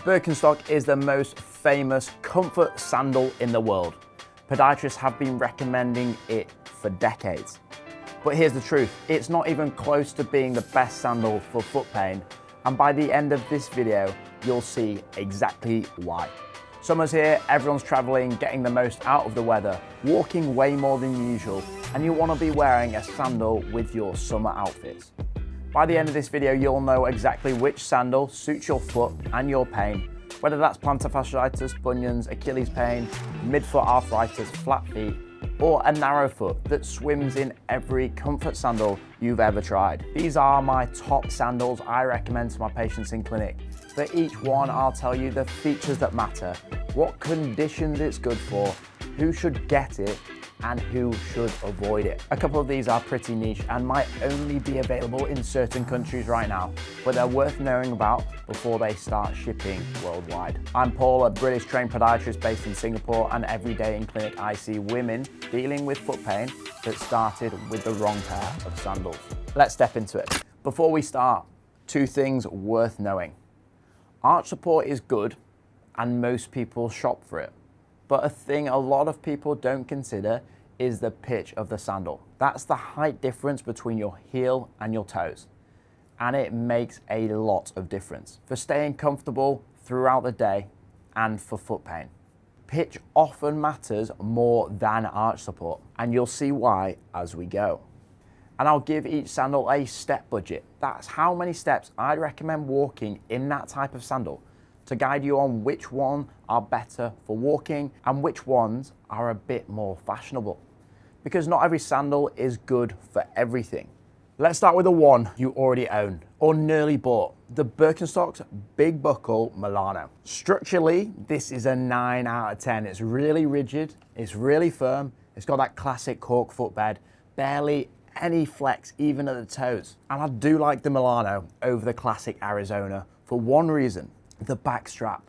Birkenstock is the most famous comfort sandal in the world. Podiatrists have been recommending it for decades. But here's the truth, it's not even close to being the best sandal for foot pain, and by the end of this video, you'll see exactly why. Summer's here, everyone's traveling, getting the most out of the weather, walking way more than usual, and you want to be wearing a sandal with your summer outfits. By the end of this video, you'll know exactly which sandal suits your foot and your pain, whether that's plantar fasciitis, bunions, Achilles pain, midfoot arthritis, flat feet, or a narrow foot that swims in every comfort sandal you've ever tried. These are my top sandals I recommend to my patients in clinic. For each one, I'll tell you the features that matter, what conditions it's good for, who should get it, and who should avoid it. A couple of these are pretty niche and might only be available in certain countries right now, but they're worth knowing about before they start shipping worldwide. I'm Paul, a British-trained podiatrist based in Singapore, and every day in clinic I see women dealing with foot pain that started with the wrong pair of sandals. Let's step into it. Before we start, two things worth knowing. Arch support is good and most people shop for it. But a thing a lot of people don't consider is the pitch of the sandal. That's the height difference between your heel and your toes. And it makes a lot of difference for staying comfortable throughout the day and for foot pain. Pitch often matters more than arch support, and you'll see why as we go. And I'll give each sandal a step budget. That's how many steps I'd recommend walking in that type of sandal, to guide you on which one are better for walking and which ones are a bit more fashionable. Because not every sandal is good for everything. Let's start with the one you already own or nearly bought, the Birkenstock's Big Buckle Milano. Structurally, this is a 9 out of 10. It's really rigid, it's really firm, it's got that classic Cork footbed, barely any flex even at the toes. And I do like the Milano over the classic Arizona for one reason. The back strap.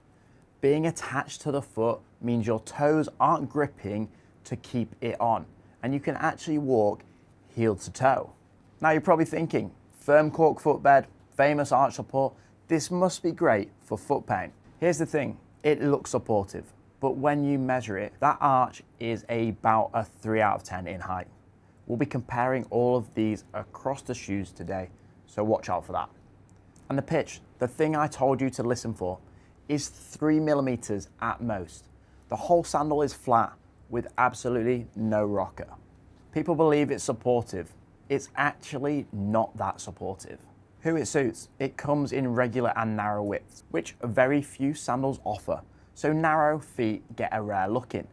Being attached to the foot means your toes aren't gripping to keep it on, and you can actually walk heel to toe. Now you're probably thinking, firm Cork footbed, famous arch support, this must be great for foot pain. Here's the thing, it looks supportive, but when you measure it, that arch is about a 3 out of 10 in height. We'll be comparing all of these across the shoes today, so watch out for that. And the pitch, the thing I told you to listen for, is 3 millimeters at most. The whole sandal is flat with absolutely no rocker. People believe it's supportive. It's actually not that supportive. Who it suits, it comes in regular and narrow widths, which very few sandals offer. So narrow feet get a rare look in,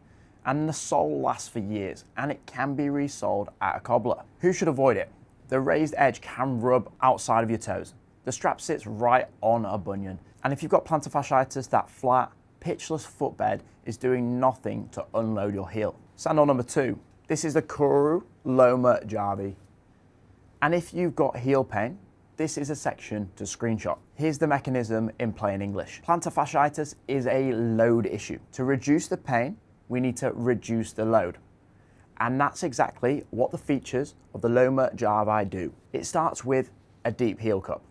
and the sole lasts for years, and it can be resold at a cobbler. Who should avoid it? The raised edge can rub outside of your toes. The strap sits right on a bunion. And if you've got plantar fasciitis, that flat, pitchless footbed is doing nothing to unload your heel. Sandal number 2. This is the Kuru Loma Jarvi. And if you've got heel pain, this is a section to screenshot. Here's the mechanism in plain English. Plantar fasciitis is a load issue. To reduce the pain, we need to reduce the load. And that's exactly what the features of the Loma Jarvi do. It starts with a deep heel cup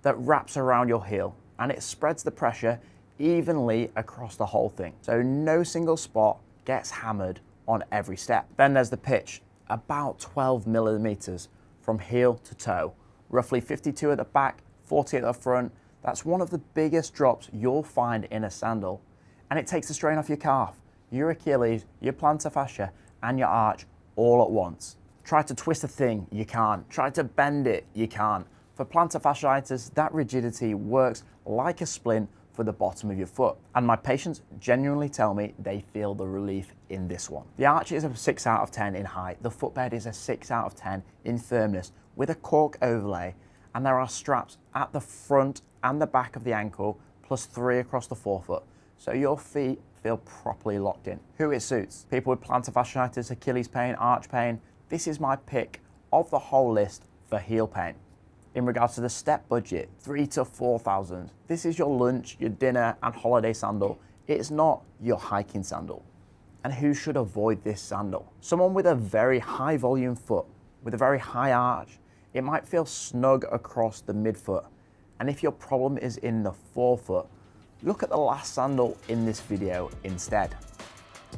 that wraps around your heel, and it spreads the pressure evenly across the whole thing. So no single spot gets hammered on every step. Then there's the pitch, about 12 millimeters from heel to toe, roughly 52 at the back, 40 at the front. That's one of the biggest drops you'll find in a sandal. And it takes the strain off your calf, your Achilles, your plantar fascia, and your arch all at once. Try to twist a thing, you can't. Try to bend it, you can't. For plantar fasciitis, that rigidity works like a splint for the bottom of your foot. And my patients genuinely tell me they feel the relief in this one. The arch is a 6 out of 10 in height. The footbed is a 6 out of 10 in firmness with a Cork overlay. And there are straps at the front and the back of the ankle, plus 3 across the forefoot. So your feet feel properly locked in. Who it suits? People with plantar fasciitis, Achilles pain, arch pain. This is my pick of the whole list for heel pain. In regards to the step budget, 3,000 to 4,000. This is your lunch, your dinner and holiday sandal. It's not your hiking sandal. And who should avoid this sandal? Someone with a very high volume foot, with a very high arch. It might feel snug across the midfoot. And if your problem is in the forefoot, Look at the last sandal in this video instead.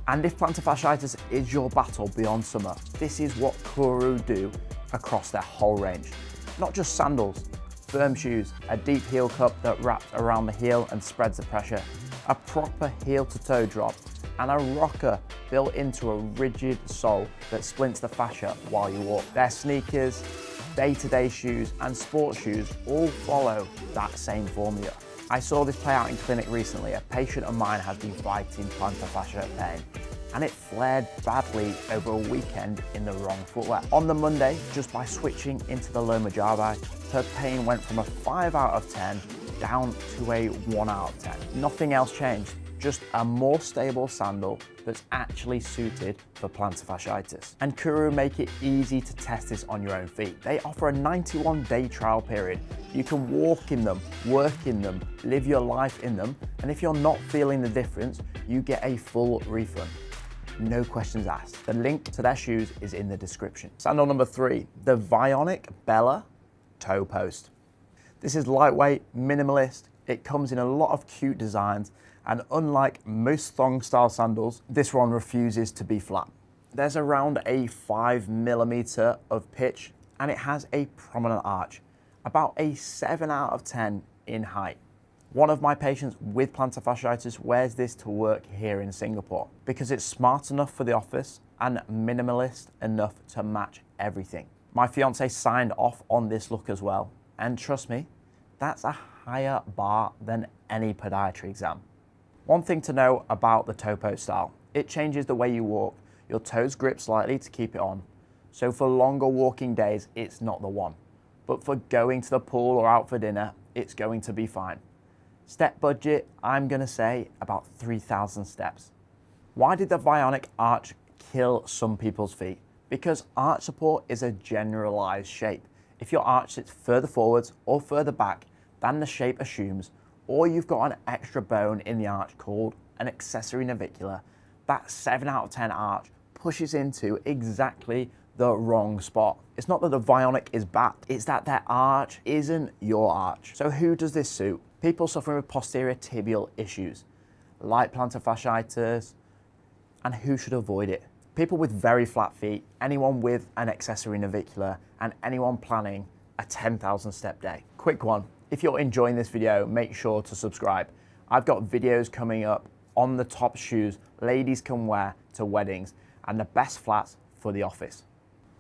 And if plantar fasciitis is your battle beyond summer, this is what Kuru do across their whole range. Not just sandals, firm shoes, a deep heel cup that wraps around the heel and spreads the pressure, a proper heel to toe drop, and a rocker built into a rigid sole that splints the fascia while you walk. Their sneakers, day-to-day shoes, and sports shoes all follow that same formula. I saw this play out in clinic recently. A patient of mine has been fighting plantar fascia pain, and it flared badly over a weekend in the wrong footwear. On the Monday, just by switching into the Loma Jarvi, her pain went from a 5 out of 10 down to a 1 out of 10. Nothing else changed, just a more stable sandal that's actually suited for plantar fasciitis. And Kuru make it easy to test this on your own feet. They offer a 91-day trial period. You can walk in them, work in them, live your life in them, and if you're not feeling the difference, you get a full refund. No questions asked. The link to their shoes is in the description. Sandal number 3, the Vionic Bella Toe Post. This is lightweight, minimalist. It comes in a lot of cute designs, and unlike most Thong style sandals, this one refuses to be flat. There's around a 5mm of pitch, and it has a prominent arch, about a 7 out of 10 in height. One of my patients with plantar fasciitis wears this to work here in Singapore because it's smart enough for the office and minimalist enough to match everything. My fiance signed off on this look as well, and trust me, that's a higher bar than any podiatry exam. One thing to know about the toe post style, it changes the way you walk. Your toes grip slightly to keep it on. So for longer walking days, it's not the one. But for going to the pool or out for dinner, it's going to be fine. Step budget, I'm gonna say about 3,000 steps. Why did the Vionic arch kill some people's feet? Because arch support is a generalized shape. If your arch sits further forwards or further back than the shape assumes, or you've got an extra bone in the arch called an accessory navicular, that 7 out of 10 arch pushes into exactly the wrong spot. It's not that the Vionic is bad, it's that their arch isn't your arch. So who does this suit? People suffering with posterior tibial issues, like plantar fasciitis, and who should avoid it? People with very flat feet, anyone with an accessory navicular, and anyone planning a 10,000 step day. Quick one, if you're enjoying this video, make sure to subscribe. I've got videos coming up on the top shoes ladies can wear to weddings and the best flats for the office.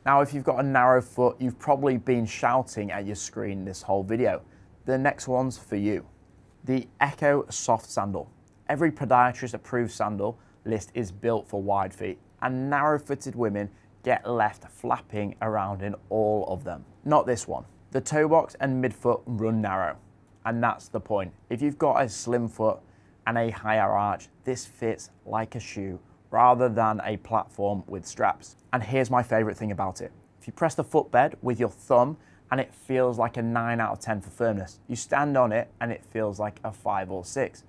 Now, if you've got a narrow foot, you've probably been shouting at your screen this whole video. The next one's for you. The Ecco soft sandal. Every podiatrist approved sandal list is built for wide feet, and narrow-footed women get left flapping around in all of them. Not this one. The toe box and midfoot run narrow, and that's the point. If you've got a slim foot and a higher arch, this fits like a shoe rather than a platform with straps. And here's my favorite thing about it. If you press the footbed with your thumb and it feels like a 9 out of 10 for firmness, you stand on it and it feels like a 5 or 6.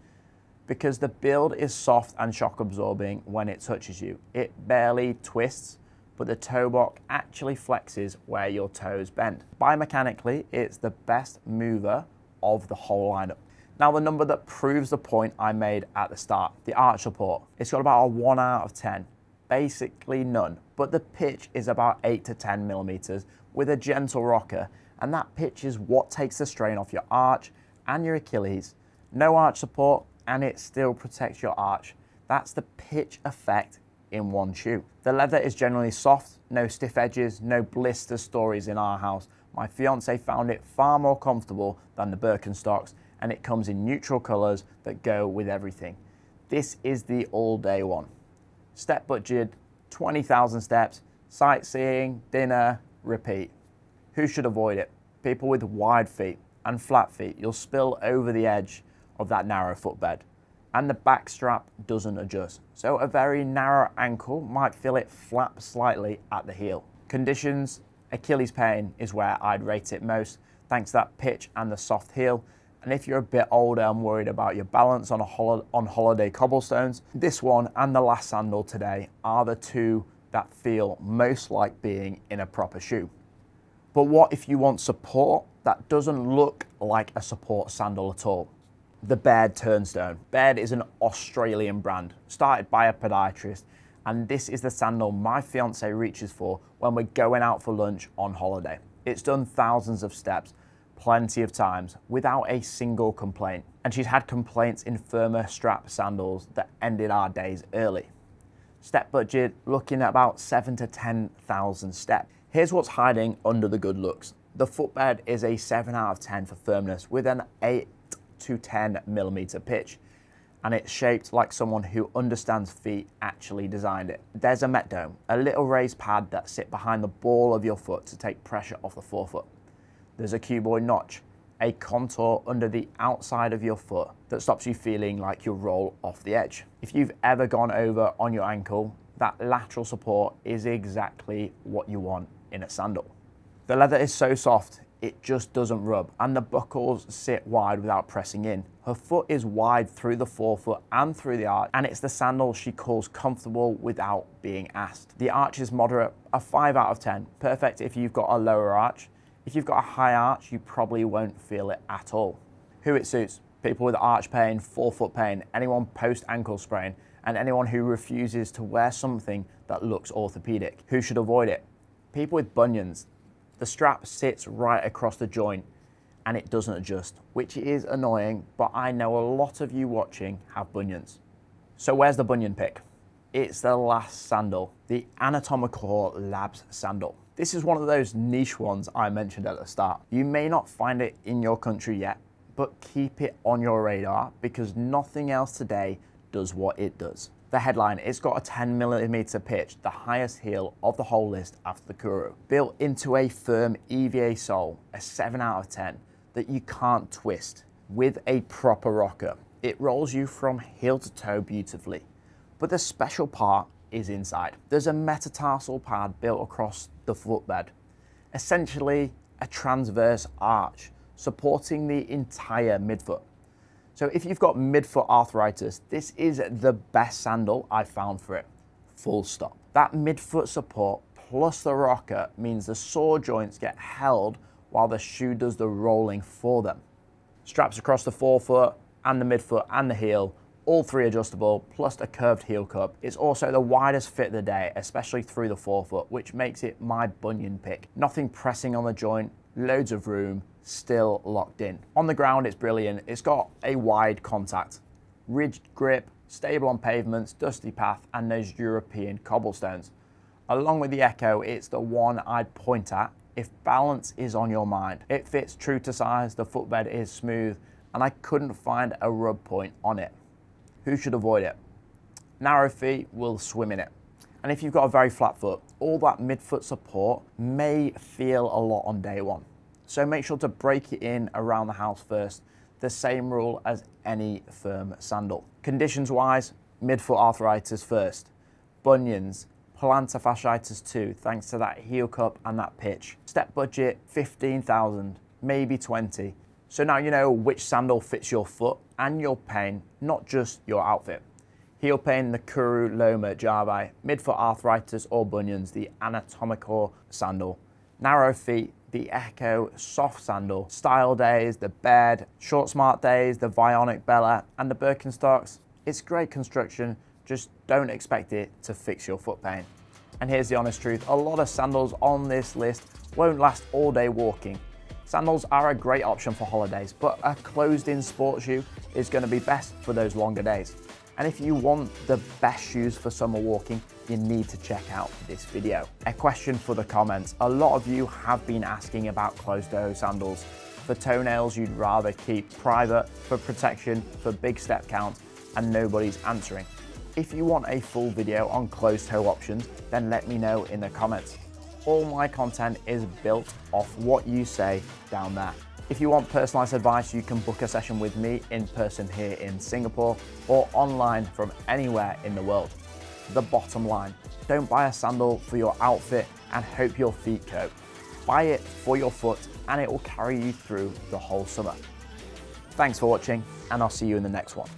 Because the build is soft and shock absorbing when it touches you. It barely twists, but the toe box actually flexes where your toes bend. Biomechanically, it's the best mover of the whole lineup. Now, the number that proves the point I made at the start, the arch support. It's got about a 1 out of 10, basically none, but the pitch is about 8 to 10 millimeters with a gentle rocker, and that pitch is what takes the strain off your arch and your Achilles. No arch support, and it still protects your arch. That's the pitch effect in one shoe. The leather is generally soft, no stiff edges, no blister stories in our house. My fiance found it far more comfortable than the Birkenstocks, and it comes in neutral colors that go with everything. This is the all-day one. Step budget, 20,000 steps, sightseeing, dinner, repeat. Who should avoid it? People with wide feet and flat feet. You'll spill over the edge of that narrow footbed, and the back strap doesn't adjust. So a very narrow ankle might feel it flap slightly at the heel. Conditions, Achilles pain is where I'd rate it most, thanks to that pitch and the soft heel. And if you're a bit older and worried about your balance on holiday cobblestones, this one and the last sandal today are the two that feel most like being in a proper shoe. But what if you want support that doesn't look like a support sandal at all? The Baird Turnstone. Baird is an Australian brand, started by a podiatrist, and this is the sandal my fiance reaches for when we're going out for lunch on holiday. It's done thousands of steps, plenty of times, without a single complaint. And she's had complaints in firmer strap sandals that ended our days early. Step budget, looking at about 7,000 to 10,000 steps. Here's what's hiding under the good looks. The footbed is a 7 out of 10 for firmness with an 8 to 10 millimeter pitch. And it's shaped like someone who understands feet actually designed it. There's a met dome, a little raised pad that sit behind the ball of your foot to take pressure off the forefoot. There's a cuboid notch, a contour under the outside of your foot that stops you feeling like you roll off the edge. If you've ever gone over on your ankle, that lateral support is exactly what you want in a sandal. The leather is so soft, it just doesn't rub, and the buckles sit wide without pressing in. Her foot is wide through the forefoot and through the arch, and it's the sandal she calls comfortable without being asked. The arch is moderate, a 5 out of 10, perfect if you've got a lower arch. If you've got a high arch, you probably won't feel it at all. Who it suits: people with arch pain, forefoot pain, anyone post-ankle sprain, and anyone who refuses to wear something that looks orthopedic. Who should avoid it? People with bunions. The strap sits right across the joint and it doesn't adjust, which is annoying, but I know a lot of you watching have bunions. So where's the bunion pick? It's the last sandal, the Anatomicore Labs sandal. This is one of those niche ones I mentioned at the start. You may not find it in your country yet, but keep it on your radar because nothing else today does what it does. The headline, it's got a 10 millimeter pitch, the highest heel of the whole list after the Kuru. Built into a firm EVA sole, a 7 out of 10 that you can't twist with a proper rocker. It rolls you from heel to toe beautifully. But the special part is inside. There's a metatarsal pad built across the footbed, essentially a transverse arch supporting the entire midfoot. So if you've got midfoot arthritis, this is the best sandal I've found for it, full stop. That midfoot support plus the rocker means the sore joints get held while the shoe does the rolling for them. Straps across the forefoot and the midfoot and the heel, all three adjustable, plus a curved heel cup. It's also the widest fit of the day, especially through the forefoot, which makes it my bunion pick. Nothing pressing on the joint, loads of room, still locked in. On the ground, it's brilliant. It's got a wide contact, ridged grip, stable on pavements, dusty path, and those European cobblestones. Along with the Ecco, it's the one I'd point at if balance is on your mind. It fits true to size, the footbed is smooth, and I couldn't find a rub point on it. Who should avoid it? Narrow feet will swim in it. And if you've got a very flat foot, all that midfoot support may feel a lot on day one. So make sure to break it in around the house first. The same rule as any firm sandal. Conditions wise, midfoot arthritis first. Bunions, plantar fasciitis too, thanks to that heel cup and that pitch. Step budget, 15,000, maybe 20. So now you know which sandal fits your foot and your pain, not just your outfit. Heel pain, the Kuru, Loma, Jarvi. Midfoot arthritis or bunions, the Anatomicore sandal. Narrow feet, the Ecco soft sandal. Style days, the Baird. Short smart days, the Vionic Bella and the Birkenstocks. It's great construction, just don't expect it to fix your foot pain. And here's the honest truth, a lot of sandals on this list won't last all day walking. Sandals are a great option for holidays, but a closed-in sports shoe is going to be best for those longer days. And if you want the best shoes for summer walking, you need to check out this video. A question for the comments. A lot of you have been asking about closed-toe sandals. For toenails, you'd rather keep private, for protection, for big step counts, and nobody's answering. If you want a full video on closed-toe options, then let me know in the comments. All my content is built off what you say down there. If you want personalized advice, you can book a session with me in person here in Singapore or online from anywhere in the world. The bottom line, don't buy a sandal for your outfit and hope your feet cope. Buy it for your foot and it will carry you through the whole summer. Thanks for watching and I'll see you in the next one.